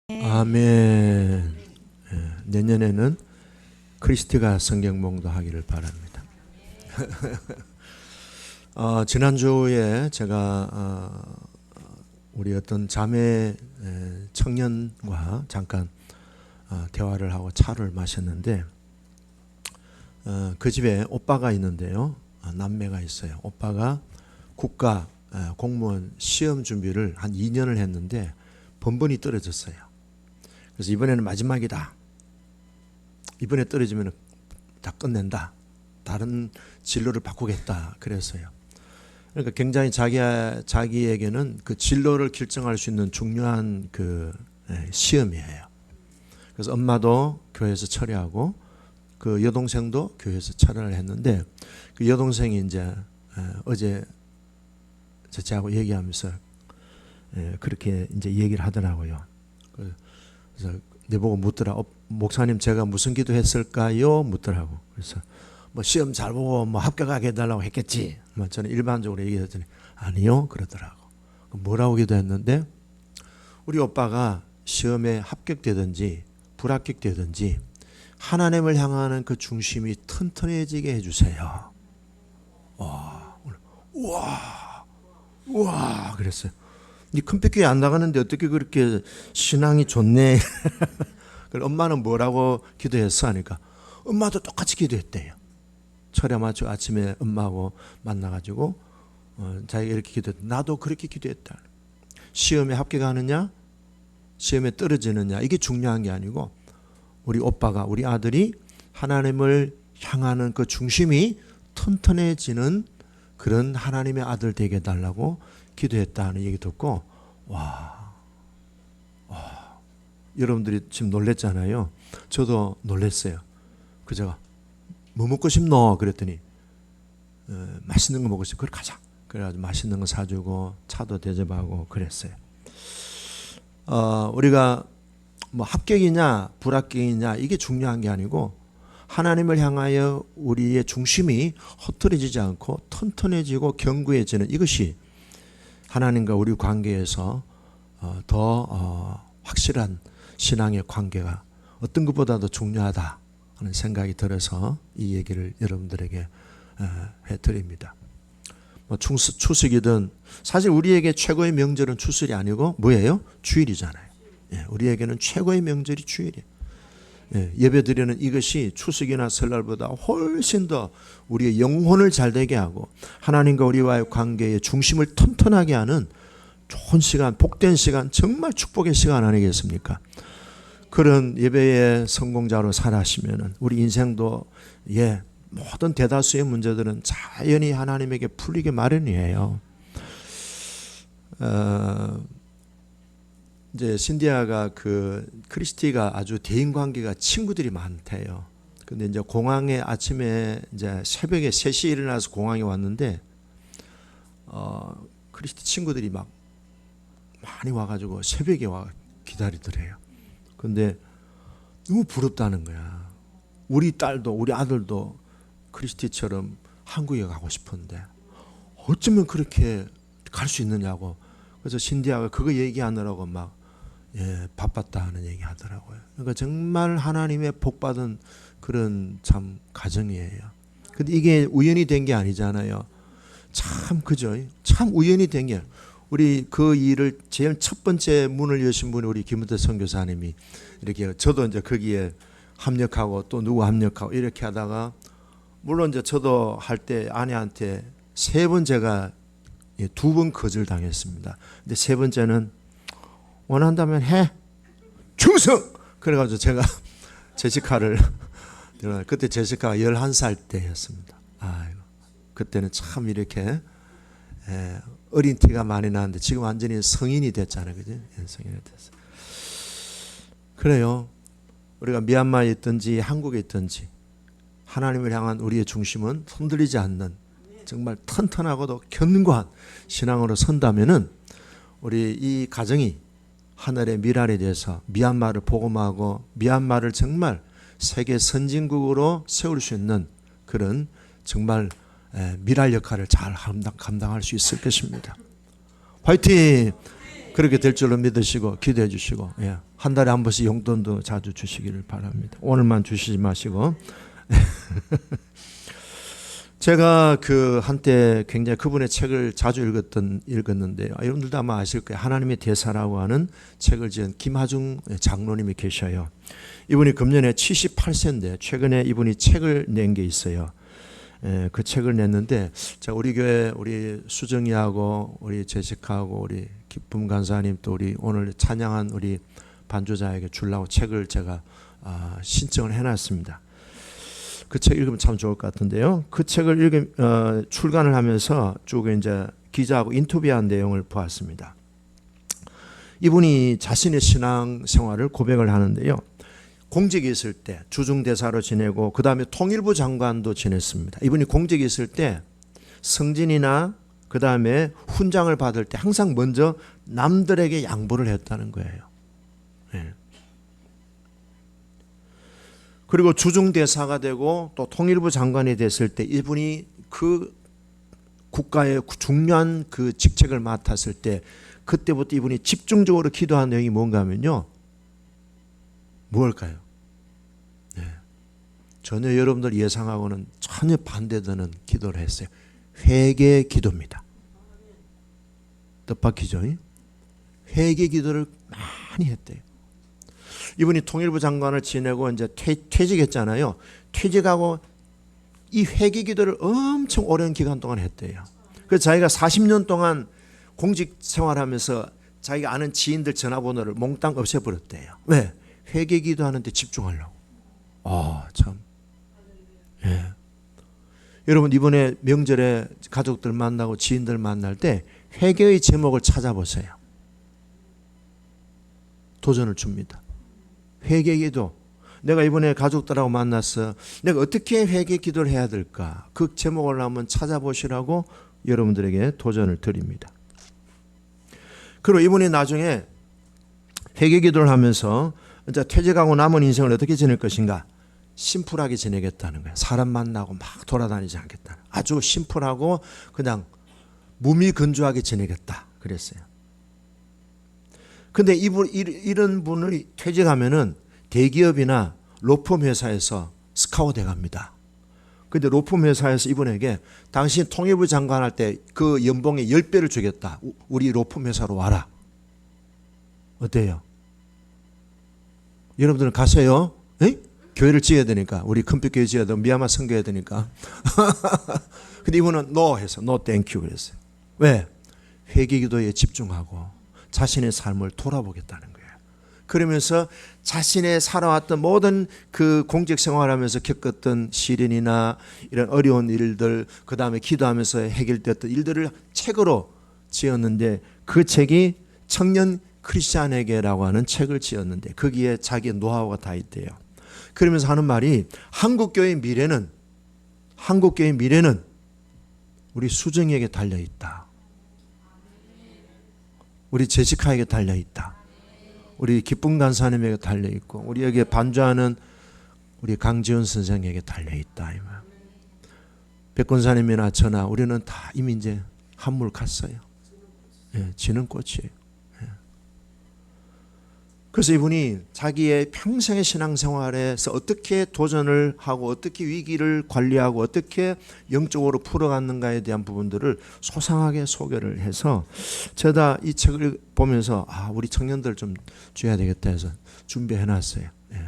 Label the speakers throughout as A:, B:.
A: 아멘. 내년에는 크리스티가 성경 봉독하기를 바랍니다. 지난주에 제가 우리 어떤 자매 청년과 잠깐 대화를 하고 차를 마셨는데 그 집에 오빠가 있는데요. 남매가 있어요. 오빠가 국가 공무원 시험 준비를 한 2년을 했는데 번번이 떨어졌어요. 그래서 이번에는 마지막이다. 이번에 떨어지면 다 끝낸다. 다른 진로를 바꾸겠다. 그랬어요. 그러니까 굉장히 자기에게는 그 진로를 결정할 수 있는 중요한 그 시험이에요. 그래서 엄마도 교회에서 철회하고 그 여동생도 교회에서 철회를 했는데 그 여동생이 이제 어제 저하고 얘기하면서 그렇게 이제 얘기를 하더라고요. 그래서 내보고 묻더라. 목사님 제가 무슨 기도했을까요? 묻더라고. 그래서 뭐 시험 잘 보고 뭐 합격하게 해달라고 했겠지. 뭐 저는 일반적으로 얘기했더니 아니요 그러더라고. 뭐라고 기도했는데 우리 오빠가 시험에 합격되든지 불합격되든지 하나님을 향하는 그 중심이 튼튼해지게 해주세요. 우와 그랬어요. 니 큰빛교회 안 나가는데 어떻게 그렇게 신앙이 좋네. 엄마는 뭐라고 기도했어 하니까 엄마도 똑같이 기도했대요. 철야 맞춰 아침에 엄마하고 만나가지고 자기가 이렇게 기도했다. 나도 그렇게 기도했다. 시험에 합격하느냐 시험에 떨어지느냐 이게 중요한 게 아니고 우리 오빠가 우리 아들이 하나님을 향하는 그 중심이 튼튼해지는 그런 하나님의 아들 되게 해달라고 기도했다는 얘기 듣고 와 여러분들이 지금 놀랬잖아요. 저도 놀랬어요. 그 제가 뭐 먹고 싶노? 그랬더니 맛있는 거 먹고 싶어. 그래 가자. 그래가지고 맛있는 거 사주고 차도 대접하고 그랬어요. 우리가 뭐 합격이냐 불합격이냐 이게 중요한 게 아니고 하나님을 향하여 우리의 중심이 흐트러지지 않고 튼튼해지고 견고해지는 이것이 하나님과 우리 관계에서 더 확실한 신앙의 관계가 어떤 것보다도 중요하다 하는 생각이 들어서 이 얘기를 여러분들에게 해드립니다. 뭐 추석이든 사실 우리에게 최고의 명절은 추석이 아니고 뭐예요? 주일이잖아요. 우리에게는 최고의 명절이 주일이에요. 예배 드리는 이것이 추석이나 설날보다 훨씬 더 우리의 영혼을 잘되게 하고 하나님과 우리와의 관계의 중심을 튼튼하게 하는 좋은 시간, 복된 시간, 정말 축복의 시간 아니겠습니까? 그런 예배의 성공자로 살아시면은 우리 인생도 모든 대다수의 문제들은 자연히 하나님에게 풀리게 마련이에요. 이제 신디아가 그 크리스티가 아주 대인 관계가 친구들이 많대요. 근데 이제 공항에 아침에 이제 새벽에 3시에 일어나서 공항에 왔는데 크리스티 친구들이 막 많이 와가지고 새벽에 와 기다리더래요. 근데 너무 부럽다는 거야. 우리 딸도 우리 아들도 크리스티처럼 한국에 가고 싶은데 어쩌면 그렇게 갈 수 있느냐고. 그래서 신디아가 그거 얘기하느라고 막 바빴다 하는 얘기 하더라고요. 그러니까 정말 하나님의 복받은 그런 참 가정이에요. 근데 이게 우연히 된 게 아니잖아요. 참 그죠? 참 우연히 된 게 우리 그 일을 제일 첫 번째 문을 여신 분이 우리 김은태 선교사님이 이렇게 저도 이제 거기에 합력하고 또 누구 합력하고 이렇게 하다가 물론 이제 저도 할 때 아내한테 3번 제가 2번 거절당했습니다. 근데 3번째는 원한다면 해 충성. 그래가지고 제가 제시카를 그때 제시카가 11살 때였습니다. 아이고 그때는 참 이렇게 어린 티가 많이 나는데 지금 완전히 성인이 됐잖아요, 그죠? 성인이 됐어. 그래요. 우리가 미얀마에 있든지 한국에 있든지 하나님을 향한 우리의 중심은 흔들리지 않는 정말 튼튼하고도 견고한 신앙으로 선다면은 우리 이 가정이 하늘의 미랄에 대해서 미얀마를 복음하고 미얀마를 정말 세계 선진국으로 세울 수 있는 그런 정말 미랄 역할을 잘 감당할 수 있을 것입니다. 화이팅! 그렇게 될 줄로 믿으시고 기도해 주시고, 예. 한 달에 한 번씩 용돈도 자주 주시기를 바랍니다. 오늘만 주시지 마시고. 제가 그 한때 굉장히 그분의 책을 자주 읽었는데요. 여러분들도 아마 아실 거예요. 하나님의 대사라고 하는 책을 지은 김하중 장로님이 계셔요. 이분이 금년에 78세인데 최근에 이분이 책을 낸 게 있어요. 그 책을 냈는데, 자, 우리 교회 우리 수정이하고 우리 제시카하고 우리 기쁨 간사님 또 우리 오늘 찬양한 우리 반주자에게 주려고 책을 제가 신청을 해놨습니다. 그 책 읽으면 참 좋을 것 같은데요. 그 책을 출간을 하면서 쭉 이제 기자하고 인터뷰한 내용을 보았습니다. 이분이 자신의 신앙 생활을 고백을 하는데요. 공직이 있을 때 주중대사로 지내고 그 다음에 통일부 장관도 지냈습니다. 이분이 공직이 있을 때 승진이나 그 다음에 훈장을 받을 때 항상 먼저 남들에게 양보를 했다는 거예요. 네. 그리고 주중대사가 되고 또 통일부 장관이 됐을 때 이분이 그 국가의 중요한 그 직책을 맡았을 때 그때부터 이분이 집중적으로 기도한 내용이 뭔가 하면요. 무엇일까요? 네. 전혀 여러분들 예상하고는 전혀 반대되는 기도를 했어요. 회개 기도입니다. 뜻밖이죠? 회개 기도를 많이 했대요. 이분이 통일부 장관을 지내고 이제 퇴직했잖아요. 퇴직하고 이 회개 기도를 엄청 오랜 기간 동안 했대요. 그래서 자기가 40년 동안 공직 생활하면서 자기가 아는 지인들 전화번호를 몽땅 없애버렸대요. 왜? 회개 기도하는데 집중하려고. 참. 예. 여러분 이번에 명절에 가족들 만나고 지인들 만날 때 회개의 제목을 찾아보세요. 도전을 줍니다. 회개기도. 내가 이번에 가족들하고 만났어. 내가 어떻게 회개 기도를 해야 될까? 그 제목을 한번 찾아보시라고 여러분들에게 도전을 드립니다. 그리고 이분이 나중에 회개 기도를 하면서 이제 퇴직하고 남은 인생을 어떻게 지낼 것인가? 심플하게 지내겠다는 거예요. 사람 만나고 막 돌아다니지 않겠다. 아주 심플하고 그냥 무미건조하게 지내겠다. 그랬어요. 근데 이런 분을 퇴직하면은 대기업이나 로펌 회사에서 스카우트 해갑니다. 근데 로펌 회사에서 이분에게 당신 통일부 장관 할 때 그 연봉의 10배를 주겠다. 우리 로펌 회사로 와라. 어때요? 여러분들은 가세요? 에? 교회를 지어야 되니까. 우리 큰빛 교회 지어야 되고 미얀마 선교해야 되니까. 근데 이분은 no 해서 no thank you 그랬어요. 왜? 회개 기도에 집중하고 자신의 삶을 돌아보겠다는 거예요. 그러면서 자신의 살아왔던 모든 그 공직 생활하면서 겪었던 시련이나 이런 어려운 일들, 그 다음에 기도하면서 해결됐던 일들을 책으로 지었는데 그 책이 청년 크리스찬에게라고 하는 책을 지었는데 거기에 자기의 노하우가 다 있대요. 그러면서 하는 말이 한국교회의 미래는 우리 수정이에게 달려있다. 우리 제시카에게 달려있다. 우리 기쁨 간사님에게 달려있고 우리 여기에 반주하는 우리 강지훈 선생에게 달려있다. 백권사님이나 저나 우리는 다 이미 이제 한물 갔어요. 예, 지는 꽃이에요. 예. 그래서 이분이 자기의 평생의 신앙생활에서 어떻게 도전을 하고 어떻게 위기를 관리하고 어떻게 영적으로 풀어갔는가에 대한 부분들을 소상하게 소개를 해서 제가 이 책을 보면서 우리 청년들 좀 줘야 되겠다 해서 준비해놨어요. 예.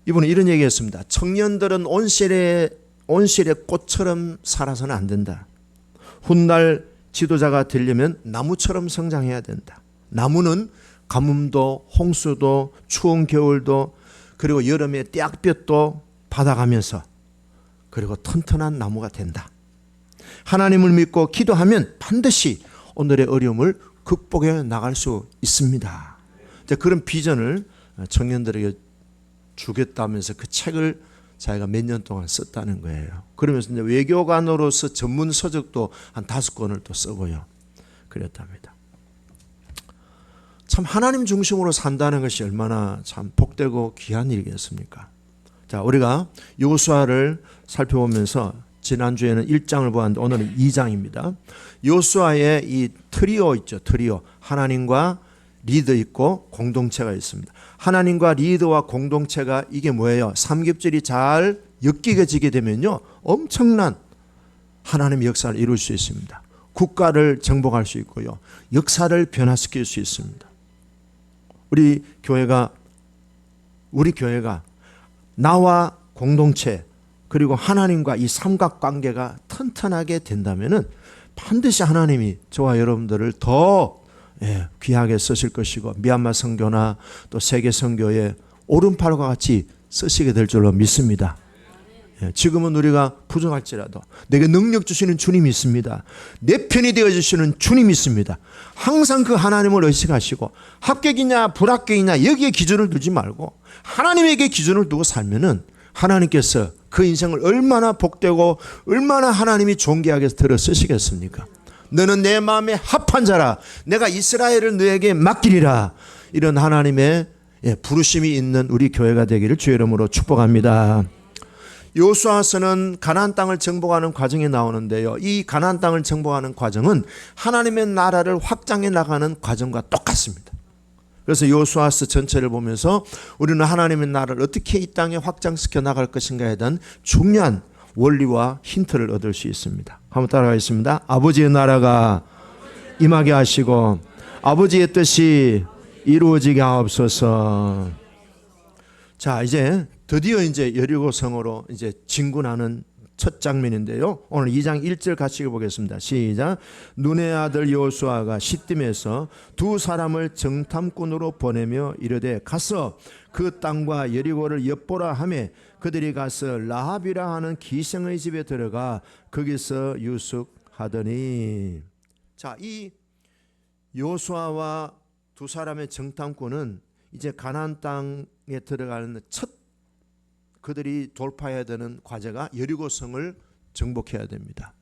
A: 이분은 이런 얘기했습니다. 청년들은 온실의 꽃처럼 살아서는 안 된다. 훗날 지도자가 되려면 나무처럼 성장해야 된다. 나무는 가뭄도 홍수도 추운 겨울도 그리고 여름에 떼약볕도 받아가면서 그리고 튼튼한 나무가 된다. 하나님을 믿고 기도하면 반드시 오늘의 어려움을 극복해 나갈 수 있습니다. 그런 비전을 청년들에게 주겠다면서 그 책을 자기가 몇 년 동안 썼다는 거예요. 그러면서 이제 외교관으로서 전문 서적도 한 5권을 또 쓰고요. 그랬답니다. 참 하나님 중심으로 산다는 것이 얼마나 참 복되고 귀한 일이겠습니까? 자, 우리가 여호수아를 살펴보면서 지난주에는 1장을 보았는데 오늘은 2장입니다. 요수아의 이 트리오 있죠. 트리오. 하나님과 리더 있고 공동체가 있습니다. 하나님과 리더와 공동체가 이게 뭐예요? 삼겹살이 잘 엮이게 되면요, 엄청난 하나님의 역사를 이룰 수 있습니다. 국가를 정복할 수 있고요, 역사를 변화시킬 수 있습니다. 우리 교회가 나와 공동체 그리고 하나님과 이 삼각관계가 튼튼하게 된다면은 반드시 하나님이 저와 여러분들을 더 귀하게 쓰실 것이고, 미얀마 선교나 또 세계 선교에 오른팔과 같이 쓰시게 될 줄로 믿습니다. 지금은 우리가 부족할지라도 내게 능력 주시는 주님이 있습니다. 내 편이 되어주시는 주님이 있습니다. 항상 그 하나님을 의식하시고, 합격이냐 불합격이냐 여기에 기준을 두지 말고 하나님에게 기준을 두고 살면은 하나님께서 그 인생을 얼마나 복되고 얼마나 하나님이 존귀하게 들어 쓰시겠습니까? 너는 내 마음에 합한 자라, 내가 이스라엘을 너에게 맡기리라. 이런 하나님의 부르심이 있는 우리 교회가 되기를 주의 이름으로 축복합니다. 요수아서는 가나안 땅을 정복하는 과정이 나오는데요, 이 가나안 땅을 정복하는 과정은 하나님의 나라를 확장해 나가는 과정과 똑같습니다. 그래서 요수아서 전체를 보면서 우리는 하나님의 나라를 어떻게 이 땅에 확장시켜 나갈 것인가에 대한 중요한 원리와 힌트를 얻을 수 있습니다. 한번 따라가겠습니다. 아버지의 나라가 임하게 하시고 아버지의 뜻이 이루어지게 하옵소서. 자, 이제 드디어 이제 여리고 성으로 이제 진군하는 첫 장면인데요, 오늘 2장 1절 같이 읽어보겠습니다. 시작. 눈의 아들 여호수아가 시딤에서 두 사람을 정탐꾼으로 보내며 이르되 가서 그 땅과 여리고를 엿보라 하매 그들이 가서 라합이라 하는 기생의 집에 들어가 거기서 유숙하더니. 자, 이 여호수아와 두 사람의 정탐꾼은 이제 가나안 땅에 들어가는 첫 그들이 돌파해야 되는 과제가 여리고성을 정복해야 됩니다.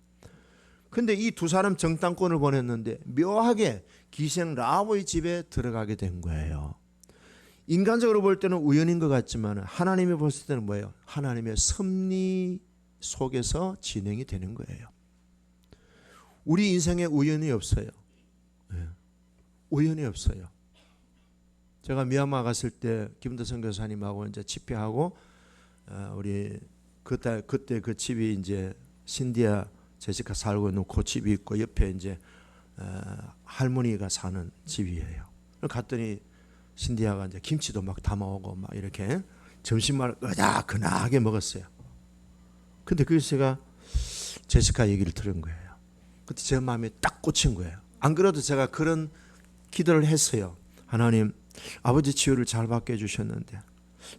A: 근데 이 두 사람 정탐꾼을 보냈는데 묘하게 기생 라합의 집에 들어가게 된 거예요. 인간적으로 볼 때는 우연인 것 같지만 하나님이 보실 때는 뭐예요? 하나님의 섭리 속에서 진행이 되는 거예요. 우리 인생에 우연이 없어요. 우연이 없어요. 제가 미얀마 갔을 때 김도 선교사님하고 이제 집회하고 우리 그때 그 집이 이제 신디아 제시카 살고 있는 그 집이 있고 옆에 이제 할머니가 사는 집이에요. 갔더니 신디아가 이제 김치도 막 담아오고 막 이렇게 점심을 으다그나하게 먹었어요. 근데 그래서 제가 제시카 얘기를 들은 거예요. 그때 제 마음에 딱 꽂힌 거예요. 안 그래도 제가 그런 기도를 했어요. 하나님, 아버지 치유를 잘 받게 해주셨는데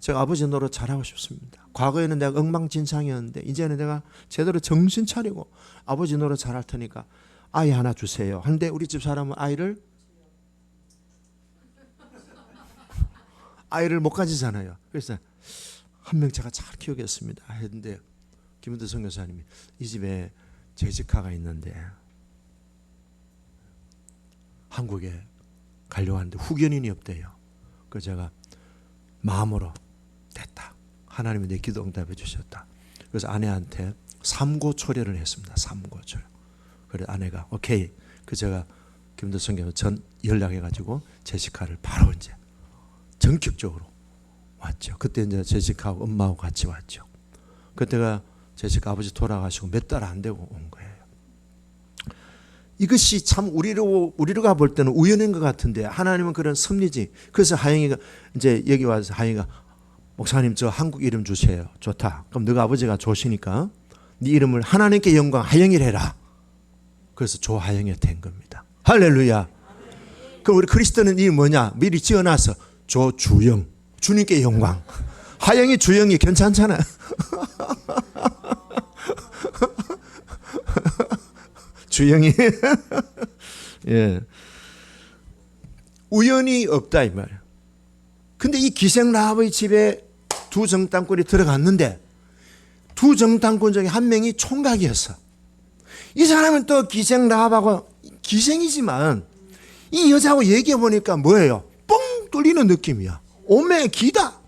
A: 제가 아버지 노릇 잘하고 싶습니다. 과거에는 내가 엉망진창이었는데 이제는 내가 제대로 정신 차리고 아버지 노릇 잘할 테니까 아이 하나 주세요. 한데 우리 집 사람은 아이를 못 가지잖아요. 그래서 한 명 제가 잘 키우겠습니다 했는데 김은도 선교사님이 이 집에 제시카가 있는데 한국에 가려고 하는데 후견인이 없대요. 그래서 제가 마음으로 됐다. 하나님이 내 기도 응답해 주셨다. 그래서 아내한테 삼고초려를 했습니다. 삼고초려. 그래 아내가 오케이. 그 제가 김도 선교사 전 연락해가지고 제시카를 바로 이제 전격적으로 왔죠. 그때 이제 제시카하고 엄마하고 같이 왔죠. 그때가 제시카 아버지 돌아가시고 몇 달 안 되고 온 거예요. 이것이 참 우리가 볼 때는 우연인 것 같은데 하나님은 그런 섭리지. 그래서 하영이가 이제 여기 와서 하영이가 목사님 저 한국 이름 주세요. 좋다. 그럼 너가 아버지가 좋으시니까 네 이름을 하나님께 영광 하영이를 해라. 그래서 조하영이 된 겁니다. 할렐루야. 그럼 우리 그리스도는 이름 뭐냐? 미리 지어놔서 조주영. 주님께 영광. 하영이 주영이 괜찮잖아요. 주영이 예. 우연이 없다 이 말이에요. 근데 이 기생 라합의 집에 두 정탐꾼이 들어갔는데 두 정탐꾼 중에 한 명이 총각이었어. 이 사람은 또 기생 라합하고 기생이지만 이 여자하고 얘기해 보니까 뭐예요? 뻥 뚫리는 느낌이야. 오매 기다.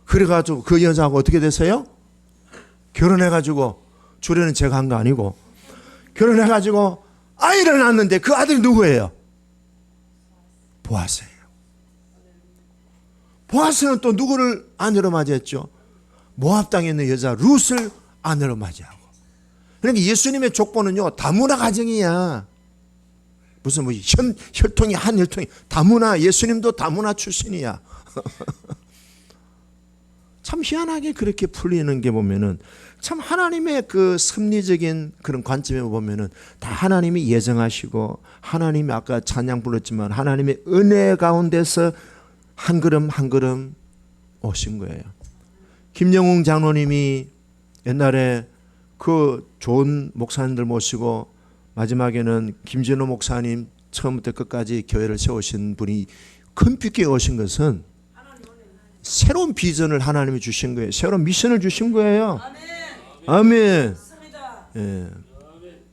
A: 그래가지고 그 여자하고 어떻게 됐어요? 결혼해가지고 주례는 제가 한 거 아니고 결혼해가지고 아이를 낳았는데 그 아들이 누구예요? 보아스예요. 보아스는 또 누구를 아내로 맞이했죠? 모압 땅에 있는 여자 룻을 아내로 맞이하고. 그러니까 예수님의 족보는요 다문화 가정이야. 무슨 뭐 혈통이 한 혈통이 다문화. 예수님도 다문화 출신이야. 참 희한하게 그렇게 풀리는 게 보면은 참 하나님의 그 섭리적인 그런 관점에 보면은 다 하나님이 예정하시고 하나님이 아까 찬양 불렀지만 하나님의 은혜 가운데서 한 걸음 한 걸음 오신 거예요. 김영웅 장로님이 옛날에 그 좋은 목사님들 모시고 마지막에는 김진호 목사님 처음부터 끝까지 교회를 세우신 분이 금빛교에 오신 것은 새로운 비전을 하나님이 주신 거예요. 새로운 미션을 주신 거예요. 아멘. 예.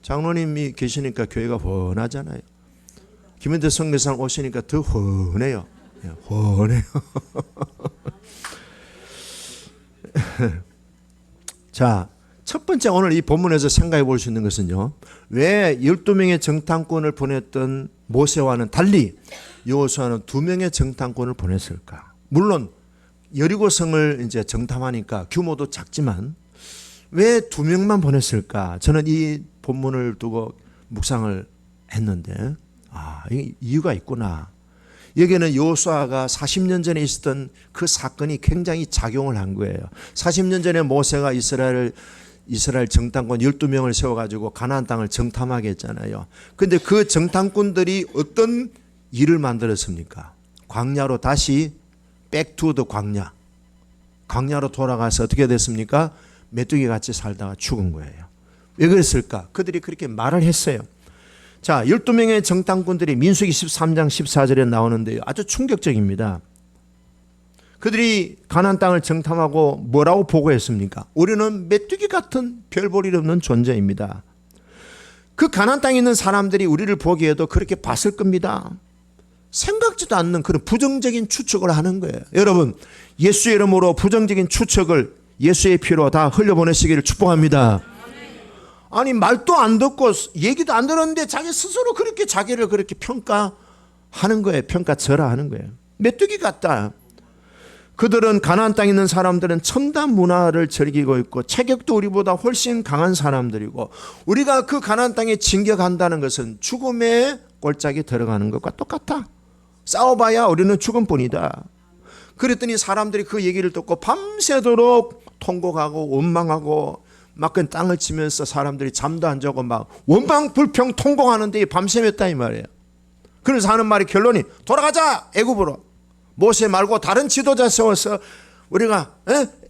A: 장로님이 계시니까 교회가 훤하잖아요. 김현대 선교사님 오시니까 더 훤해요. 예, 훤해요. 자, 첫 번째 오늘 이 본문에서 생각해 볼 수 있는 것은요. 왜 12명의 정탐꾼을 보냈던 모세와는 달리 여호수아는 2명의 정탐꾼을 보냈을까? 물론 여리고성을 이제 정탐하니까 규모도 작지만 왜 2명만 보냈을까? 저는 이 본문을 두고 묵상을 했는데 이유가 있구나. 여기는 여호수아가 40년 전에 있었던 그 사건이 굉장히 작용을 한 거예요. 40년 전에 모세가 이스라엘 정탐꾼 12명을 세워가지고 가나안 땅을 정탐하게 했잖아요. 그런데 그 정탐꾼들이 어떤 일을 만들었습니까? 광야로 다시 백투더 광야로 돌아가서 어떻게 됐습니까? 메뚜기 같이 살다가 죽은 거예요. 왜 그랬을까? 그들이 그렇게 말을 했어요. 자, 12명의 정탐꾼들이 민수기 13장 14절에 나오는데요. 아주 충격적입니다. 그들이 가나안 땅을 정탐하고 뭐라고 보고했습니까? 우리는 메뚜기 같은 별 볼 일 없는 존재입니다. 그 가나안 땅에 있는 사람들이 우리를 보기에도 그렇게 봤을 겁니다. 생각지도 않는 그런 부정적인 추측을 하는 거예요. 여러분, 예수의 이름으로 부정적인 추측을 예수의 피로 다 흘려보내시기를 축복합니다. 아니 말도 안 듣고 얘기도 안 들었는데 자기 스스로 그렇게 자기를 그렇게 평가하는 거예요. 평가절하하는 거예요. 메뚜기 같다. 그들은 가나안 땅에 있는 사람들은 첨단 문화를 즐기고 있고 체격도 우리보다 훨씬 강한 사람들이고 우리가 그 가나안 땅에 진격한다는 것은 죽음의 꼴짝이 들어가는 것과 똑같아. 싸워봐야 우리는 죽음뿐이다. 그랬더니 사람들이 그 얘기를 듣고 밤새도록 통곡하고 원망하고 막 그 땅을 치면서 사람들이 잠도 안 자고 막 원망불평 통곡하는데 밤새웠다 이 말이에요. 그래서 하는 말이 결론이 돌아가자 애굽으로. 모세 말고 다른 지도자 세워서 우리가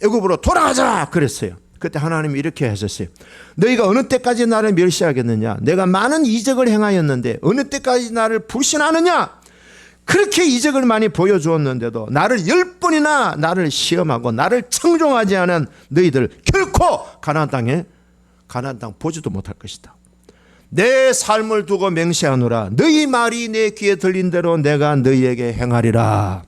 A: 애굽으로 돌아가자 그랬어요. 그때 하나님이 이렇게 하셨어요. 너희가 어느 때까지 나를 멸시하겠느냐? 내가 많은 이적을 행하였는데 어느 때까지 나를 불신하느냐? 그렇게 이적을 많이 보여주었는데도 나를 10번이나 나를 시험하고 나를 청종하지 않은 너희들 결코 가나안 땅 보지도 못할 것이다. 내 삶을 두고 맹세하노라. 너희 말이 내 귀에 들린 대로 내가 너희에게 행하리라.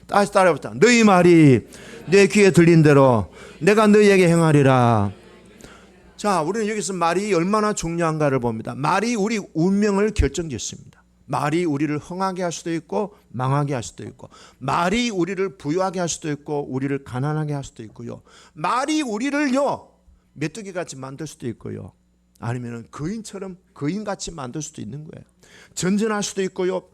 A: 다시 따라해보자. 너희 말이 내 귀에 들린 대로 내가 너희에게 행하리라. 자, 우리는 여기서 말이 얼마나 중요한가를 봅니다. 말이 우리 운명을 결정짓습니다. 말이 우리를 흥하게 할 수도 있고 망하게 할 수도 있고 말이 우리를 부유하게 할 수도 있고 우리를 가난하게 할 수도 있고요. 말이 우리를요 메뚜기같이 만들 수도 있고요. 아니면 거인같이 만들 수도 있는 거예요. 전진할 수도 있고요.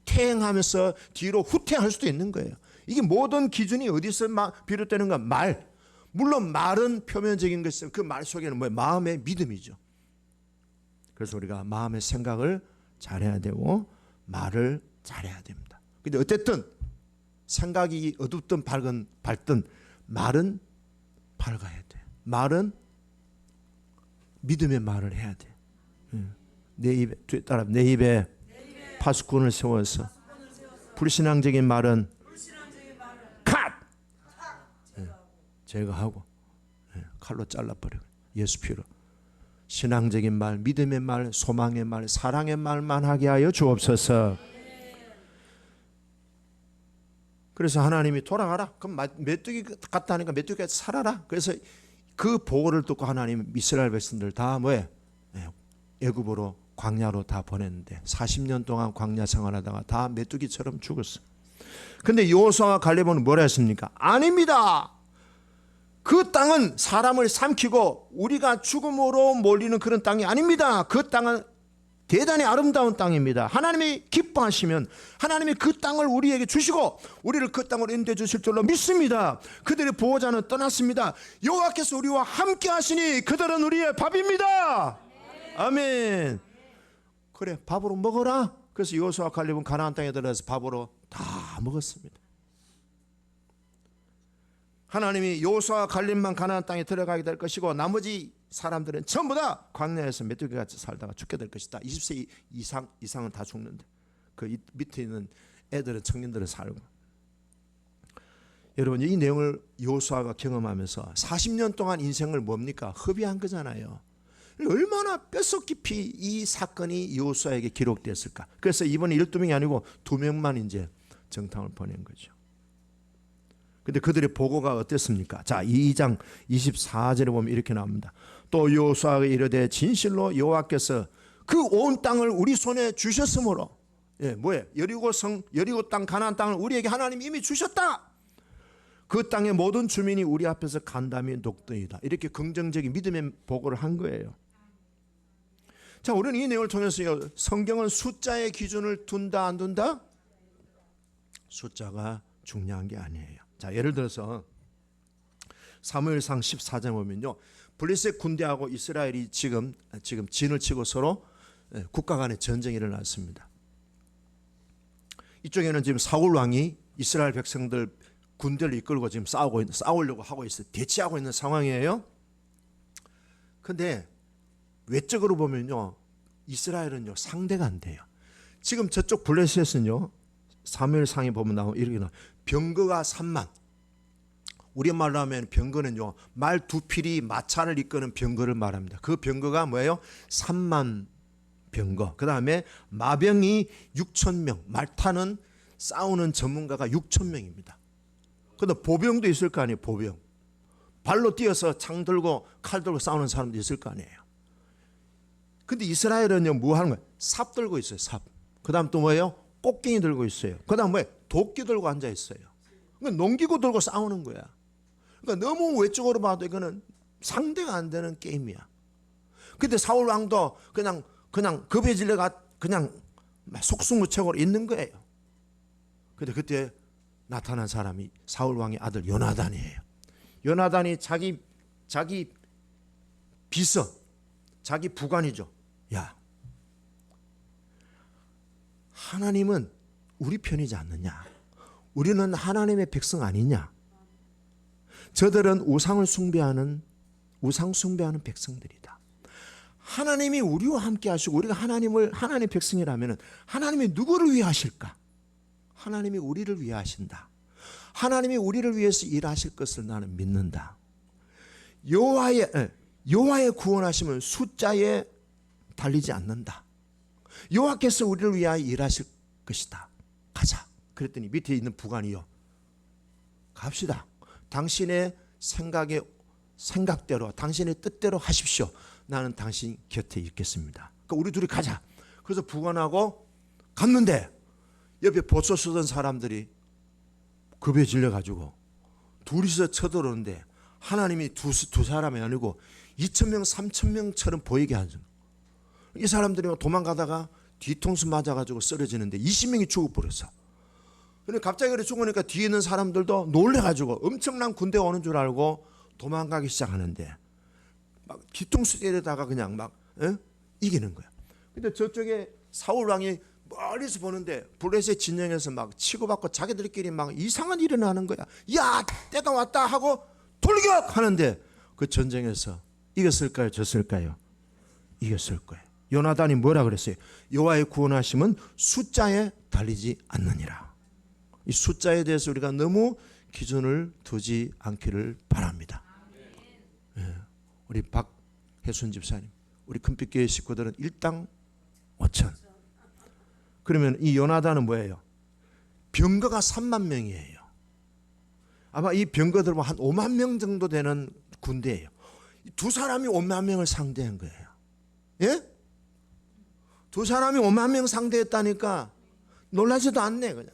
A: 퇴행하면서 뒤로 후퇴할 수도 있는 거예요. 이게 모든 기준이 어디서 비롯되는가? 말. 물론 말은 표면적인 것이지만 그 말 속에는 뭐예요? 마음의 믿음이죠. 그래서 우리가 마음의 생각을 잘해야 되고 말을 잘해야 됩니다. 근데 어쨌든 생각이 어둡든 밝든 말은 밝아야 돼. 말은 믿음의 말을 해야 돼. 내 입에 파수꾼을 세워서 불신앙적인 말은 컷! 제거하고 칼로 잘라버려. 예수 피로. 신앙적인 말, 믿음의 말, 소망의 말, 사랑의 말만 하게 하여 주옵소서. 그래서 하나님이 돌아가라. 그럼 메뚜기 같다니까 메뚜기가 살아라. 그래서 그 보고를 듣고 하나님 이스라엘 백성들 다 뭐해? 애굽으로 광야로 다 보냈는데 40년 동안 광야 생활하다가 다 메뚜기처럼 죽었어요. 근데 여호수아와 갈렙은 뭐라 했습니까? 아닙니다. 그 땅은 사람을 삼키고 우리가 죽음으로 몰리는 그런 땅이 아닙니다. 그 땅은 대단히 아름다운 땅입니다. 하나님이 기뻐하시면 하나님이 그 땅을 우리에게 주시고 우리를 그 땅으로 인도해 주실 줄로 믿습니다. 그들의 보호자는 떠났습니다. 여호와께서 우리와 함께 하시니 그들은 우리의 밥입니다. 아멘. 그래, 밥으로 먹어라. 그래서 여호수아와 갈렙은 가나안 땅에 들어가서 밥으로 다 먹었습니다. 하나님이 여호수아와 갈렙만 가나안 땅에 들어가게 될 것이고 나머지 사람들은 전부 다 광야에서 메뚜기같이 살다가 죽게 될 것이다. 20세 이상은 다 죽는데 그 밑에 있는 애들은 청년들은 살고. 여러분 이 내용을 여호수아가 경험하면서 40년 동안 인생을 뭡니까? 허비한 거잖아요. 얼마나 뼛속 깊이 이 사건이 여호수아에게 기록됐을까. 그래서 이번에 12명이 아니고 2명만 이제 정탐을 보낸 거죠. 근데 그들의 보고가 어땠습니까? 자, 2장 24절에 보면 이렇게 나옵니다. 또 여호수아가 이르되 진실로 여호와께서 그 온 땅을 우리 손에 주셨으므로, 뭐예요? 여리고 땅 가나안 땅을 우리에게 하나님이 이미 주셨다. 그 땅의 모든 주민이 우리 앞에서 간담이 녹더이다. 이렇게 긍정적인 믿음의 보고를 한 거예요. 자, 우리는 이 내용을 통해서 성경은 숫자의 기준을 둔다 안 둔다? 숫자가 중요한 게 아니에요. 자, 예를 들어서 사무엘상 14장 보면요, 블레셋 군대하고 이스라엘이 지금 진을 치고 서로 국가 간의 전쟁이 일어났습니다. 이쪽에는 지금 사울 왕이 이스라엘 백성들 군대를 이끌고 지금 싸우려고 하고 있어요. 대치하고 있는 상황이에요. 근데 외적으로 보면요, 이스라엘은요 상대가 안 돼요. 지금 저쪽 블레셋은요, 사무엘상에 보면 이렇게 나와. 병거가 3만. 우리말로 하면 병거는요, 말 2필이 마차를 이끄는 병거를 말합니다. 그 병거가 뭐예요? 3만 병거. 그 다음에 마병이 6,000명. 말 타는 싸우는 전문가가 6,000명입니다. 근데 보병도 있을 거 아니에요. 보병. 발로 뛰어서 창 들고 칼 들고 싸우는 사람도 있을 거 아니에요. 근데 이스라엘은요 뭐 하는 거예요? 삽 들고 있어요. 삽. 그 다음 또 뭐예요? 꽃갱이 들고 있어요. 그 다음 뭐예요? 도끼 들고 앉아 있어요. 그러니까 농기구 들고 싸우는 거야. 그러니까 너무 외적으로 봐도 이거는 상대가 안 되는 게임이야. 근데 사울 왕도 그냥 급해질래가 그냥 속수무책으로 있는 거예요. 근데 그때 나타난 사람이 사울 왕의 아들 요나단이에요. 요나단이 자기 비서, 자기 부관이죠. 야, 하나님은 우리 편이지 않느냐? 우리는 하나님의 백성 아니냐? 저들은 우상 숭배하는 백성들이다. 하나님이 우리와 함께 하시고 우리가 하나님의 백성이라면 하나님이 누구를 위해 하실까? 하나님이 우리를 위해 하신다. 하나님이 우리를 위해서 일하실 것을 나는 믿는다. 여호와의 구원하심은 숫자에 달리지 않는다. 여호와께서 우리를 위하여 일하실 것이다. 가자. 그랬더니 밑에 있는 부관이요, 갑시다. 당신의 생각대로 당신의 뜻대로 하십시오. 나는 당신 곁에 있겠습니다. 그러니까 우리 둘이 가자. 그래서 부관하고 갔는데 옆에 보초 쓰던 사람들이 급에 질려가지고 둘이서 쳐들어오는데 하나님이 두 사람이 아니고 2,000명 3,000명처럼 보이게 하죠. 이 사람들이 도망가다가 뒤통수 맞아가지고 쓰러지는데 20명이 죽어버렸어. 근데 갑자기 그래 죽으니까 뒤에 있는 사람들도 놀래가지고 엄청난 군대가 오는 줄 알고 도망가기 시작하는데 막 뒤통수 때리다가 그냥 막 이기는 거야. 근데 저쪽에 사울 왕이 멀리서 보는데 블레셋 진영에서 막 치고받고 자기들끼리 막 이상한 일이 나는 거야. 야, 때가 왔다 하고 돌격 하는데 그 전쟁에서 이겼을까요? 졌을까요? 이겼을 거예요. 요나단이 뭐라 그랬어요? 여호와의 구원하심은 숫자에 달리지 않느니라. 이 숫자에 대해서 우리가 너무 기준을 두지 않기를 바랍니다. 우리 박혜순 집사님, 우리 금빛교회 식구들은 일당 5천. 그러면 이 요나단은 뭐예요? 병거가 3만 명이에요. 아마 이 병거들 한 5만 명 정도 되는 군대예요. 두 사람이 5만 명을 상대한 거예요. 예? 두 사람이 5만 명 상대했다니까 놀라지도 않네 그냥.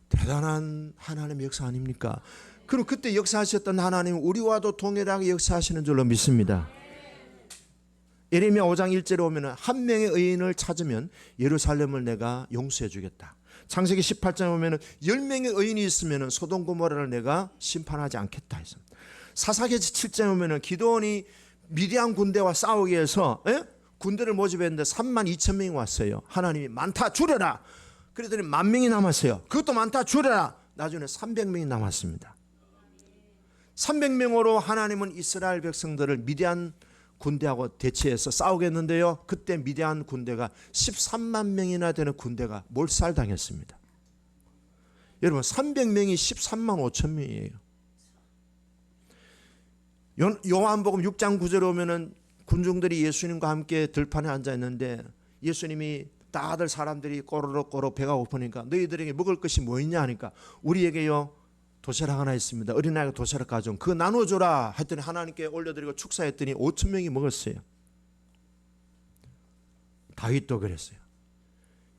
A: 대단한 하나님의 역사 아닙니까? 그럼 그때 역사하셨던 하나님은 우리와도 동일하게 역사하시는 줄로 믿습니다. 예레미야 5장 1절에 오면 한 명의 의인을 찾으면 예루살렘을 내가 용서해 주겠다. 창세기 18장에 보면 10명의 의인이 있으면 소돔 고모라를 내가 심판하지 않겠다 했습니다. 사사기지 7장에 보면 기드온이 미디안 군대와 싸우기 위해서 군대를 모집했는데 3만 2천 명이 왔어요. 하나님이 많다 줄여라. 그랬더니 10,000명이 남았어요. 그것도 많다 줄여라. 나중에 300명이 남았습니다. 300명으로 하나님은 이스라엘 백성들을 미디안 군대하고 대치해서 싸우겠는데요. 그때 미디안 군대가 13만 명이나 되는 군대가 몰살당했습니다. 여러분 300명이 13만 5천 명이에요. 요한복음 6장 9절에 오면은 군중들이 예수님과 함께 들판에 앉아 있는데 예수님이 다들 사람들이 꼬르륵 배가 고프니까 너희들에게 먹을 것이 뭐 있냐 하니까 우리에게요 도시락 하나 있습니다. 어린아이가 도시락 가져온 그거 나눠줘라 했더니 하나님께 올려드리고 축사했더니 5천 명이 먹었어요. 다윗도 그랬어요.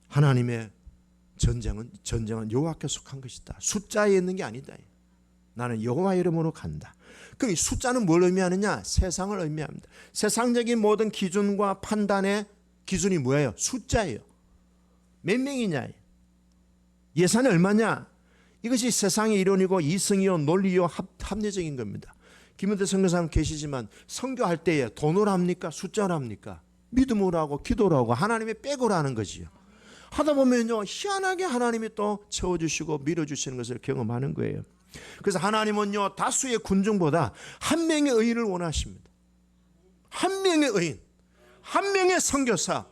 A: 하나님의 전쟁은 여호와께 속한 것이다. 숫자에 있는 게 아니다. 나는 여호와 이름으로 간다. 그럼 이 숫자는 뭘 의미하느냐? 세상을 의미합니다. 세상적인 모든 기준과 판단의 기준이 뭐예요? 숫자예요. 몇 명이냐? 예산이 얼마냐? 이것이 세상의 이론이고 이성이요 논리요 합리적인 겁니다. 김은태 선교사님 계시지만 선교할 때에 돈으로 합니까? 숫자로 합니까? 믿음으로 하고 기도로 하고 하나님의 백으로 하는 거지요. 하다 보면요 희한하게 하나님이 또 채워주시고 밀어주시는 것을 경험하는 거예요. 그래서 하나님은요 다수의 군중보다 한 명의 의인을 원하십니다. 한 명의 의인, 한 명의 선교사,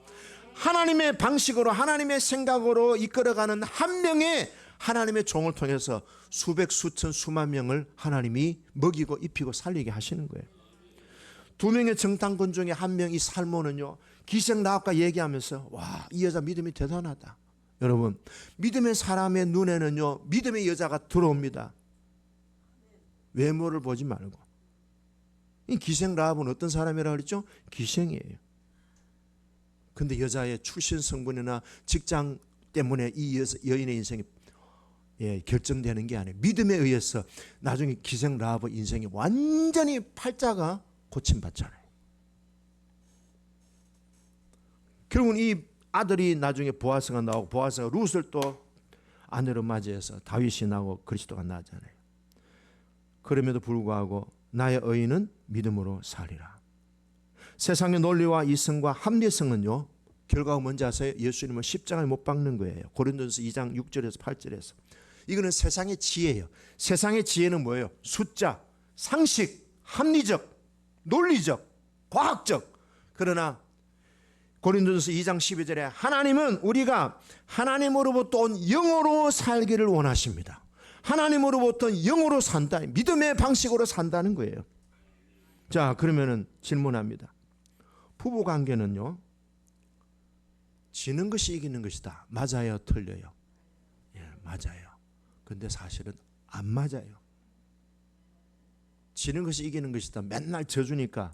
A: 하나님의 방식으로 하나님의 생각으로 이끌어가는 한 명의 하나님의 종을 통해서 수백 수천 수만 명을 하나님이 먹이고 입히고 살리게 하시는 거예요. 두 명의 정탐꾼 중에 한 명이 살모는요 기생 라합과 얘기하면서 와, 이 여자 믿음이 대단하다. 여러분 믿음의 사람의 눈에는요 믿음의 여자가 들어옵니다. 외모를 보지 말고. 이 기생 라합은 어떤 사람이라고 그랬죠? 기생이에요. 근데 여자의 출신 성분이나 직장 때문에 이 여인의 인생이 결정되는 게 아니에요. 믿음에 의해서 나중에 기생 라합의 인생이 완전히 팔자가 고침받잖아요. 결국은 이 아들이 나중에 보아스가 나오고 보아스가 룻을 또 아내로 맞이해서 다윗이 나오고 그리스도가 나잖아요. 그럼에도 불구하고 나의 의인은 믿음으로 살리라. 세상의 논리와 이성과 합리성은요 결과가 뭔지 아세요? 예수님을 십자가에 못 박는 거예요. 고린도전서 2장 6절에서 8절에서. 이거는 세상의 지혜예요. 세상의 지혜는 뭐예요? 숫자, 상식, 합리적, 논리적, 과학적. 그러나 고린도전서 2장 12절에 하나님은 우리가 하나님으로부터 온 영으로 살기를 원하십니다. 하나님으로부터 영으로 산다. 믿음의 방식으로 산다는 거예요. 자, 그러면은 질문합니다. 부부 관계는요, 지는 것이 이기는 것이다. 맞아요, 틀려요? 예, 맞아요. 근데 사실은 안 맞아요. 지는 것이 이기는 것이다. 맨날 져주니까.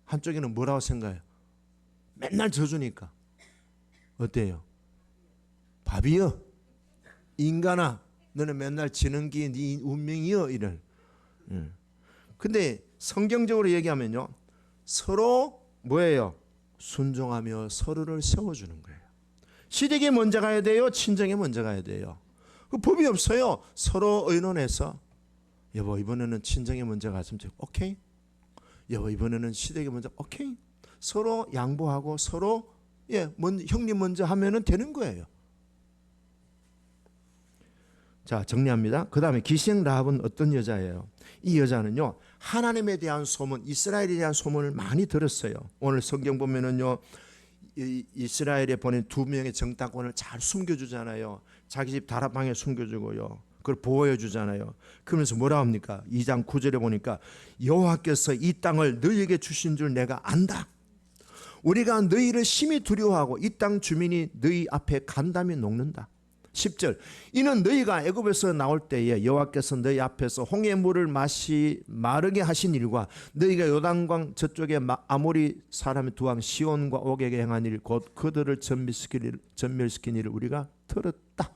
A: 한쪽에는 뭐라고 생각해요? 맨날 져주니까. 어때요? 밥이요? 인간아, 너는 맨날 지는 게 네 운명이요? 이런. 근데 성경적으로 얘기하면요, 서로 뭐예요? 순종하며 서로를 세워주는 거예요. 시댁에 먼저 가야 돼요? 친정에 먼저 가야 돼요? 그 법이 없어요. 서로 의논해서 여보 이번에는 친정에 먼저 갔으면 좋겠고 오케이. 여보 이번에는 시댁에 먼저 오케이. 서로 양보하고 서로 형님 먼저 하면은 되는 거예요. 자, 정리합니다. 그 다음에 기생 라합은 어떤 여자예요? 이 여자는요, 하나님에 대한 소문, 이스라엘에 대한 소문을 많이 들었어요. 오늘 성경 보면은요, 이스라엘에 보낸 2명의 정탐꾼을 잘 숨겨주잖아요. 자기 집 다락방에 숨겨주고요. 그걸 보호해 주잖아요. 그러면서 뭐라 합니까? 2장 9절에 보니까 여호와께서 이 땅을 너희에게 주신 줄 내가 안다. 우리가 너희를 심히 두려워하고 이 땅 주민이 너희 앞에 간담이 녹는다. 10절. 이는 너희가 애굽에서 나올 때에 여호와께서 너희 앞에서 홍해 물을 마르게 하신 일과 너희가 요단강 저쪽에 아모리 사람의 두 왕 시온과 옥에게 행한 일 곧 그들을 전멸시킨 일을 우리가 들었다.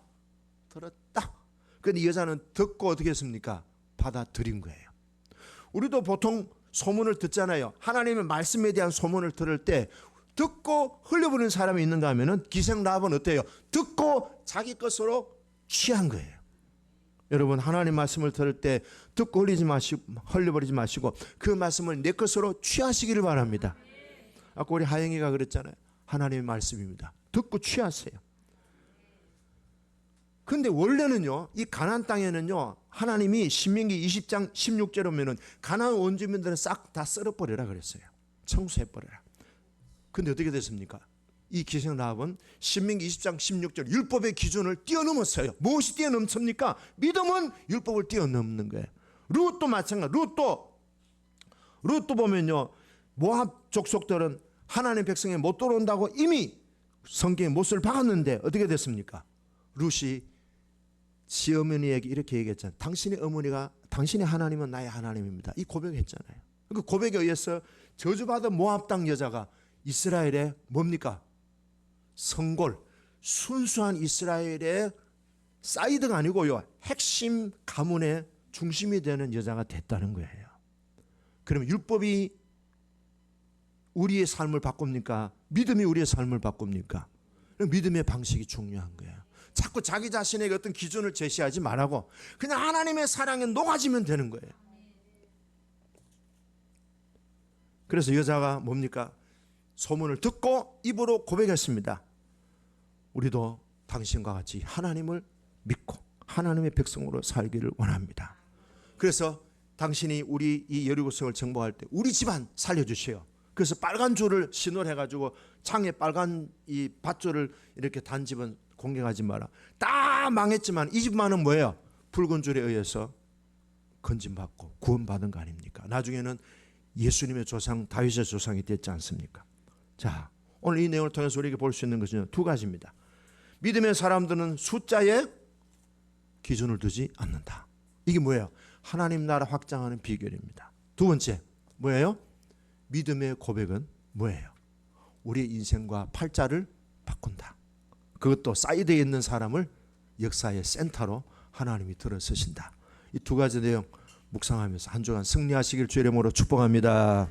A: 그런데 이 여자는 듣고 어떻게 했습니까? 받아들인 거예요. 우리도 보통 소문을 듣잖아요. 하나님의 말씀에 대한 소문을 들을 때 듣고 흘려버리는 사람이 있는가 하면은 기생 라합은 어때요? 듣고 자기 것으로 취한 거예요. 여러분, 하나님 말씀을 들을 때 듣고 흘려버리지 마시고 그 말씀을 내 것으로 취하시기를 바랍니다. 아까 우리 하영이가 그랬잖아요. 하나님의 말씀입니다. 듣고 취하세요. 근데 원래는요, 이 가나안 땅에는요, 하나님이 신명기 20장 16절에 보면은 가나안 원주민들은 싹 다 썰어버려라 그랬어요. 청소해버려라. 근데 어떻게 됐습니까? 이 기생 라합은 신명기 20장 16절 율법의 기준을 뛰어넘었어요. 무엇이 뛰어넘습니까? 믿음은 율법을 뛰어넘는 거예요. 룻도 마찬가지. 룻도 보면요, 모압 족속들은 하나님 백성에 못 들어온다고 이미 성경에 못을 박았는데 어떻게 됐습니까? 룻이 시어머니에게 이렇게 얘기했잖아요. 당신의 하나님은 나의 하나님입니다. 이 고백했잖아요. 그 고백에 의해서 저주받은 모압 땅 여자가 이스라엘의 뭡니까? 성골, 순수한 이스라엘의 사이드가 아니고요, 핵심 가문의 중심이 되는 여자가 됐다는 거예요. 그러면 율법이 우리의 삶을 바꿉니까? 믿음이 우리의 삶을 바꿉니까? 믿음의 방식이 중요한 거예요. 자꾸 자기 자신에게 어떤 기준을 제시하지 말고 그냥 하나님의 사랑에 녹아지면 되는 거예요. 그래서 여자가 뭡니까? 소문을 듣고 입으로 고백했습니다. 우리도 당신과 같이 하나님을 믿고 하나님의 백성으로 살기를 원합니다. 그래서 당신이 우리 이 여리고성을 정복할 때 우리 집안 살려주세요. 그래서 빨간 줄을 신호를 해가지고 창에 빨간 이 밧줄을 이렇게 단 집은 공격하지 마라. 다 망했지만 이 집만은 뭐예요? 붉은 줄에 의해서 건진받고 구원받은 거 아닙니까? 나중에는 예수님의 조상 다윗의 조상이 됐지 않습니까? 자, 오늘 이 내용을 통해서 우리에게 볼 수 있는 것은 두 가지입니다. 믿음의 사람들은 숫자에 기준을 두지 않는다. 이게 뭐예요? 하나님 나라 확장하는 비결입니다. 두 번째, 뭐예요? 믿음의 고백은 뭐예요? 우리의 인생과 팔자를 바꾼다. 그것도 사이드에 있는 사람을 역사의 센터로 하나님이 들어서신다. 이 두 가지 내용 묵상하면서 한 주간 승리하시길 주의 이름으로 축복합니다.